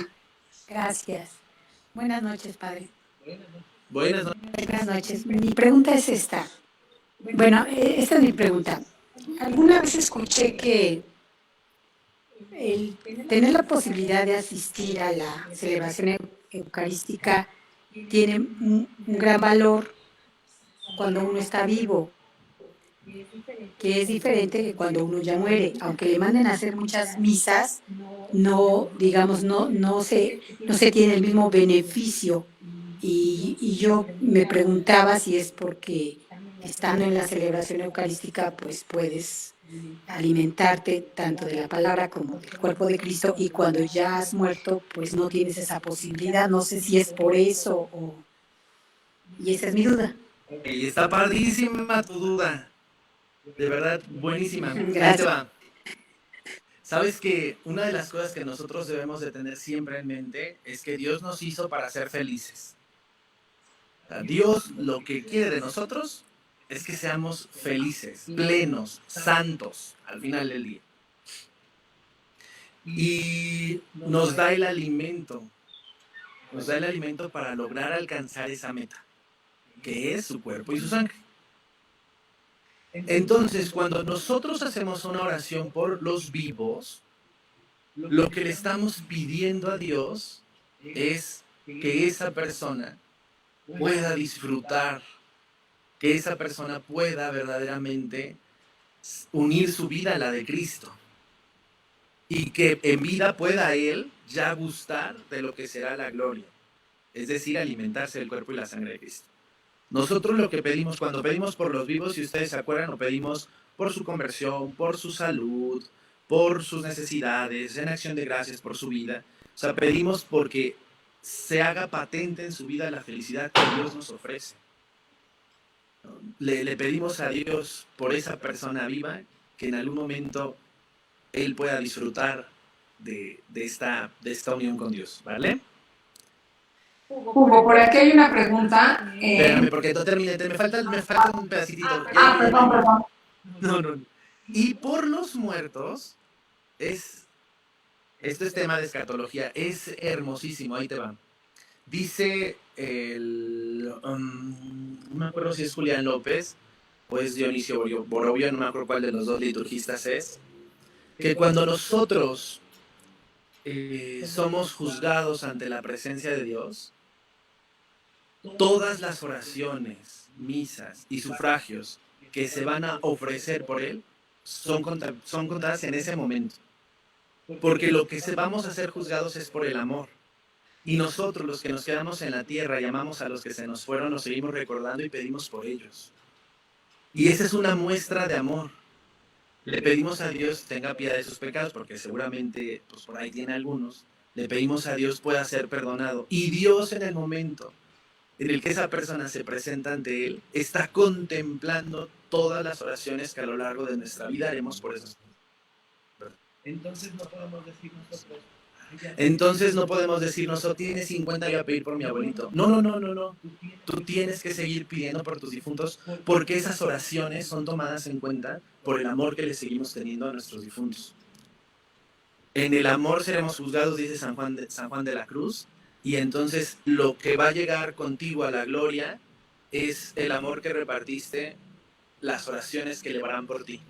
Gracias. Buenas noches, padre. Buenas noches. Buenas noches. Mi pregunta es esta. Bueno, esta es mi pregunta. Alguna vez escuché que el tener la posibilidad de asistir a la celebración eucarística tiene un gran valor cuando uno está vivo, que es diferente que cuando uno ya muere. Aunque le manden a hacer muchas misas, no, digamos, no se tiene el mismo beneficio. Y yo me preguntaba si es porque estando en la celebración eucarística, pues puedes alimentarte tanto de la palabra como del cuerpo de Cristo, y cuando ya has muerto, pues no tienes esa posibilidad. No sé si es por eso y esa es mi duda. Y está padrísima tu duda. De verdad, buenísima. Ahí te Gracias. va. Sabes que una de las cosas que nosotros debemos de tener siempre en mente es que Dios nos hizo para ser felices. O sea, Dios lo que quiere de nosotros es que seamos felices, plenos, santos al final del día. Y nos da el alimento para lograr alcanzar esa meta, que es su cuerpo y su sangre. Entonces, cuando nosotros hacemos una oración por los vivos, lo que le estamos pidiendo a Dios es que esa persona pueda disfrutar, que esa persona pueda verdaderamente unir su vida a la de Cristo y que en vida pueda él ya gustar de lo que será la gloria, es decir, alimentarse del cuerpo y la sangre de Cristo. Nosotros lo que pedimos, cuando pedimos por los vivos, si ustedes se acuerdan, lo pedimos por su conversión, por su salud, por sus necesidades, en acción de gracias por su vida. O sea, pedimos porque se haga patente en su vida la felicidad que Dios nos ofrece. Le pedimos a Dios por esa persona viva que en algún momento Él pueda disfrutar de esta unión con Dios, ¿vale? Hugo, por aquí hay una pregunta. Espérame, porque no terminé, me falta un pedacito. Perdón. No. Y por los muertos, esto es tema de escatología, es hermosísimo, ahí te va. Dice no me acuerdo si es Julián López o es Dionisio Borovio, no me acuerdo cuál de los dos liturgistas es, que cuando nosotros somos juzgados ante la presencia de Dios, todas las oraciones, misas y sufragios que se van a ofrecer por Él son contadas en ese momento. Porque lo que vamos a ser juzgados es por el amor. Y nosotros, los que nos quedamos en la tierra y amamos a los que se nos fueron, nos seguimos recordando y pedimos por ellos. Y esa es una muestra de amor. Le pedimos a Dios tenga piedad de sus pecados, porque seguramente pues, por ahí tiene algunos. Le pedimos a Dios pueda ser perdonado. Y Dios, en el momento en el que esa persona se presenta ante Él, está contemplando todas las oraciones que a lo largo de nuestra vida haremos por esas personas. Entonces no podemos decir nosotros, Entonces no podemos decir, nosotros tiene 50 y voy a pedir por mi abuelito. No. Tú tienes que seguir pidiendo por tus difuntos, porque esas oraciones son tomadas en cuenta por el amor que le seguimos teniendo a nuestros difuntos. En el amor seremos juzgados, dice San Juan de la Cruz, y entonces lo que va a llegar contigo a la gloria es el amor que repartiste, las oraciones que elevarán por ti,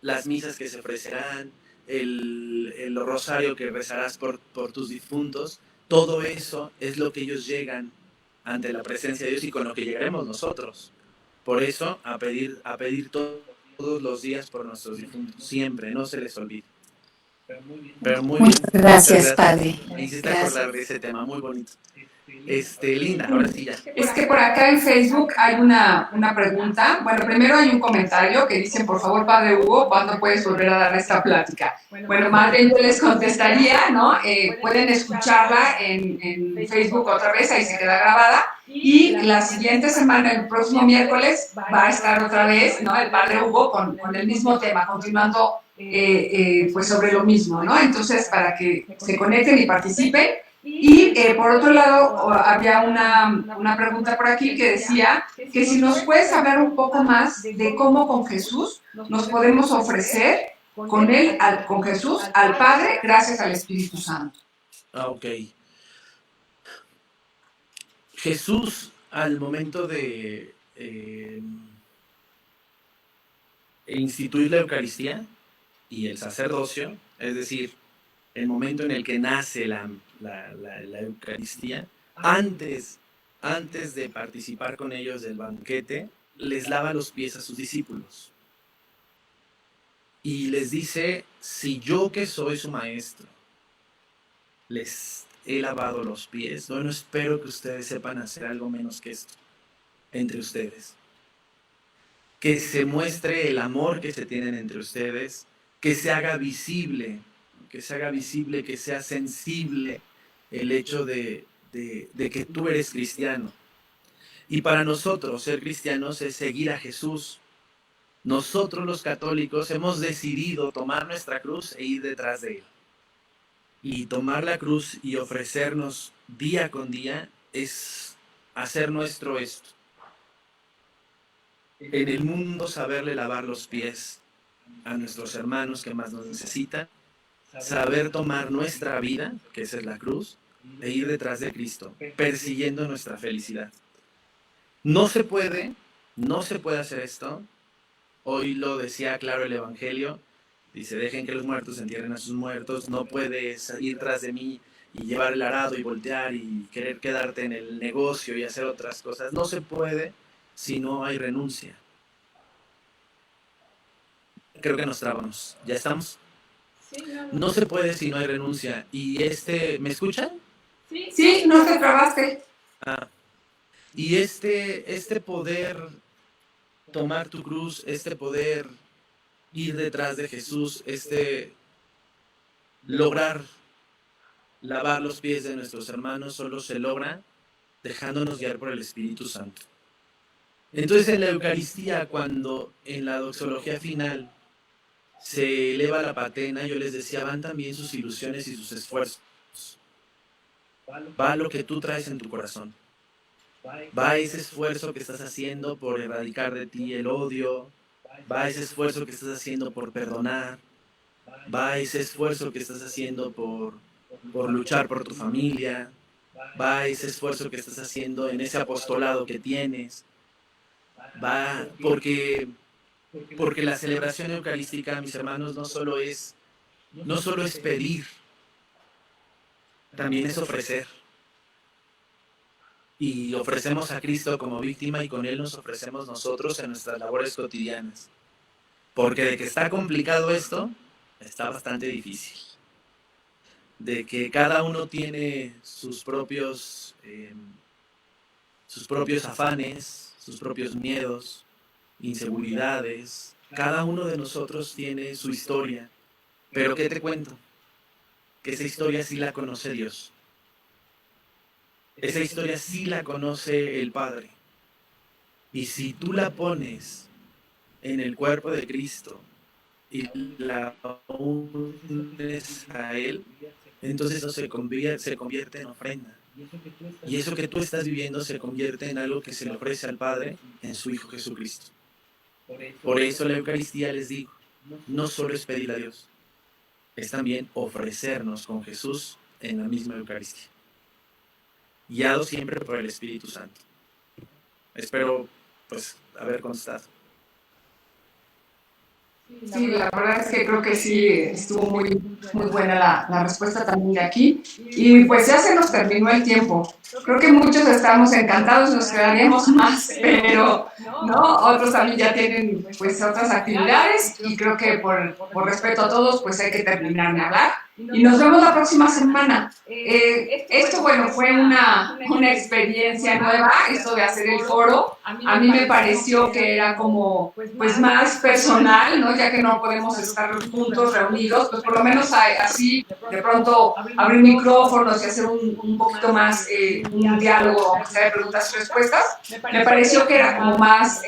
las misas que se ofrecerán, el rosario que rezarás por tus difuntos. Todo eso es lo que ellos llegan ante la presencia de Dios y con lo que llegaremos nosotros. Por eso, a pedir todos los días por nuestros difuntos, siempre, no se les olvide. Pero muy bien. Muchas gracias, Padre. Me hiciste acordar de ese tema, muy bonito. Linda, ahora sí ya. Es que por acá en Facebook hay una pregunta. Bueno, primero hay un comentario que dice, por favor, Padre Hugo, ¿cuándo puedes volver a dar esta plática? Bueno, más bien yo les contestaría, ¿no? Pueden escucharla en Facebook otra vez, ahí se queda grabada. Y la siguiente semana, el próximo miércoles, va a estar otra vez, ¿no? El Padre Hugo con el mismo tema, continuando pues sobre lo mismo, ¿no? Entonces, para que se conecten y participen. Y por otro lado, había una pregunta por aquí que decía que si nos puedes hablar un poco más de cómo con Jesús nos podemos ofrecer con él, con Jesús, al Padre, gracias al Espíritu Santo. Ok. Jesús, al momento de instituir la Eucaristía y el sacerdocio, es decir, el momento en el que nace la Eucaristía, antes de participar con ellos del banquete, les lava los pies a sus discípulos. Y les dice, si yo que soy su maestro, les he lavado los pies, no espero que ustedes sepan hacer algo menos que esto entre ustedes. Que se muestre el amor que se tienen entre ustedes, que se haga visible, que sea sensible el hecho de que tú eres cristiano. Y para nosotros ser cristianos es seguir a Jesús. Nosotros los católicos hemos decidido tomar nuestra cruz e ir detrás de Él. Y tomar la cruz y ofrecernos día con día es hacer nuestro esto. En el mundo saberle lavar los pies a nuestros hermanos que más nos necesitan, saber tomar nuestra vida, que esa es la cruz, e ir detrás de Cristo, persiguiendo nuestra felicidad. No se puede hacer esto. Hoy lo decía claro el Evangelio, dice, dejen que los muertos entierren a sus muertos, no puedes ir tras de mí y llevar el arado y voltear y querer quedarte en el negocio y hacer otras cosas. No se puede si no hay renuncia. Creo que nos trabamos. ¿Ya estamos? Sí, No se puede si no hay renuncia. Y ¿me escuchan? Sí, no te trabaste. Y este poder tomar tu cruz, este poder ir detrás de Jesús, lograr lavar los pies de nuestros hermanos, solo se logra dejándonos guiar por el Espíritu Santo. Entonces en la Eucaristía, cuando en la doxología final se eleva la patena, yo les decía, van también sus ilusiones y sus esfuerzos. Va lo que tú traes en tu corazón. Va ese esfuerzo que estás haciendo por erradicar de ti el odio. Va ese esfuerzo que estás haciendo por perdonar. Va ese esfuerzo que estás haciendo por luchar por tu familia. Va ese esfuerzo que estás haciendo en ese apostolado que tienes. Va porque la celebración eucarística, mis hermanos, no solo es pedir, también es ofrecer. y ofrecemos a Cristo como víctima y con Él nos ofrecemos nosotros en nuestras labores cotidianas. Porque de que está complicado esto, está bastante difícil. De que cada uno tiene sus propios afanes, sus propios miedos, inseguridades. Cada uno de nosotros tiene su historia. Pero ¿qué te cuento? Que esa historia sí la conoce Dios. Esa historia sí la conoce el Padre. Y si tú la pones en el cuerpo de Cristo y la unes a Él, entonces eso se convierte en ofrenda. Y eso que tú estás viviendo se convierte en algo que se le ofrece al Padre en su Hijo Jesucristo. Por eso la Eucaristía, les digo, no solo es pedir a Dios, es también ofrecernos con Jesús en la misma Eucaristía. Guiado siempre por el Espíritu Santo. Espero, pues, haber contestado. Sí, la verdad es que creo que sí estuvo muy buena la respuesta también de aquí. Y pues ya se nos terminó el tiempo. Creo que muchos estamos encantados, nos quedaríamos más, pero no, otros también ya tienen pues otras actividades y creo que por respeto a todos pues hay que terminar de hablar. Y nos vemos la próxima semana. Esto, bueno, fue una experiencia nueva, esto de hacer el foro. A mí me pareció que era como, pues más personal, ¿no? Ya que no podemos estar juntos, reunidos, pues por lo menos así, de pronto, abrir micrófonos y hacer un poquito más, un diálogo, aunque sea de preguntas y respuestas. Me pareció que era como más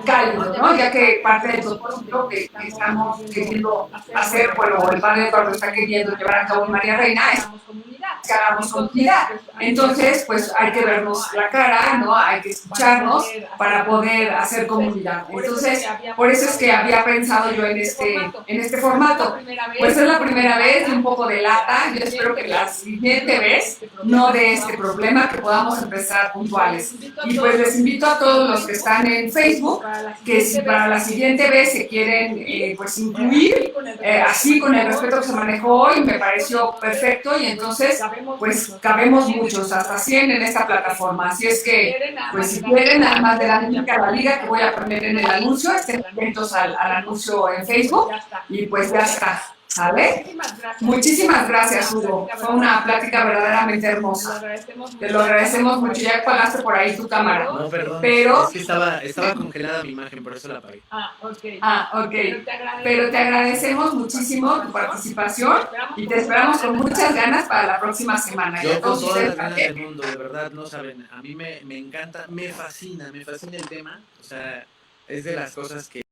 cálido, ¿no? Ya que parte del propósito que estamos queriendo hacer, bueno, el padre Eduardo está queriendo llevar a cabo en María Reina es que hagamos comunidad. Entonces, pues hay que vernos la cara, ¿no? Hay que escucharnos para poder hacer comunidad. Entonces, por eso es que había pensado yo en este formato. Pues es la primera vez, un poco de lata. Yo espero que la siguiente vez no de este problema, que podamos empezar puntuales. Y pues les invito a todos los que están en Facebook, que si para la siguiente vez se quieren pues incluir, así con el respeto que se manejó hoy, me pareció perfecto y entonces pues cabemos muchos, hasta 100 en esta plataforma. Así es que, pues si quieren, además de la dinámica de la liga que voy a poner en el anuncio, estén atentos al anuncio en Facebook y pues ya está. ¿Sale? Muchísimas gracias, Hugo. Fue una plática verdaderamente hermosa. Te lo agradecemos mucho. Ya apagaste por ahí tu cámara. No, perdón. Pero es que estaba congelada mi imagen, por eso la apagué. ok. Pero te agradecemos muchísimo tu participación y te esperamos con muchas ganas para la próxima semana. Yo con todas las ganas del mundo, de verdad, no saben. A mí me encanta, me fascina el tema. O sea, es de las cosas que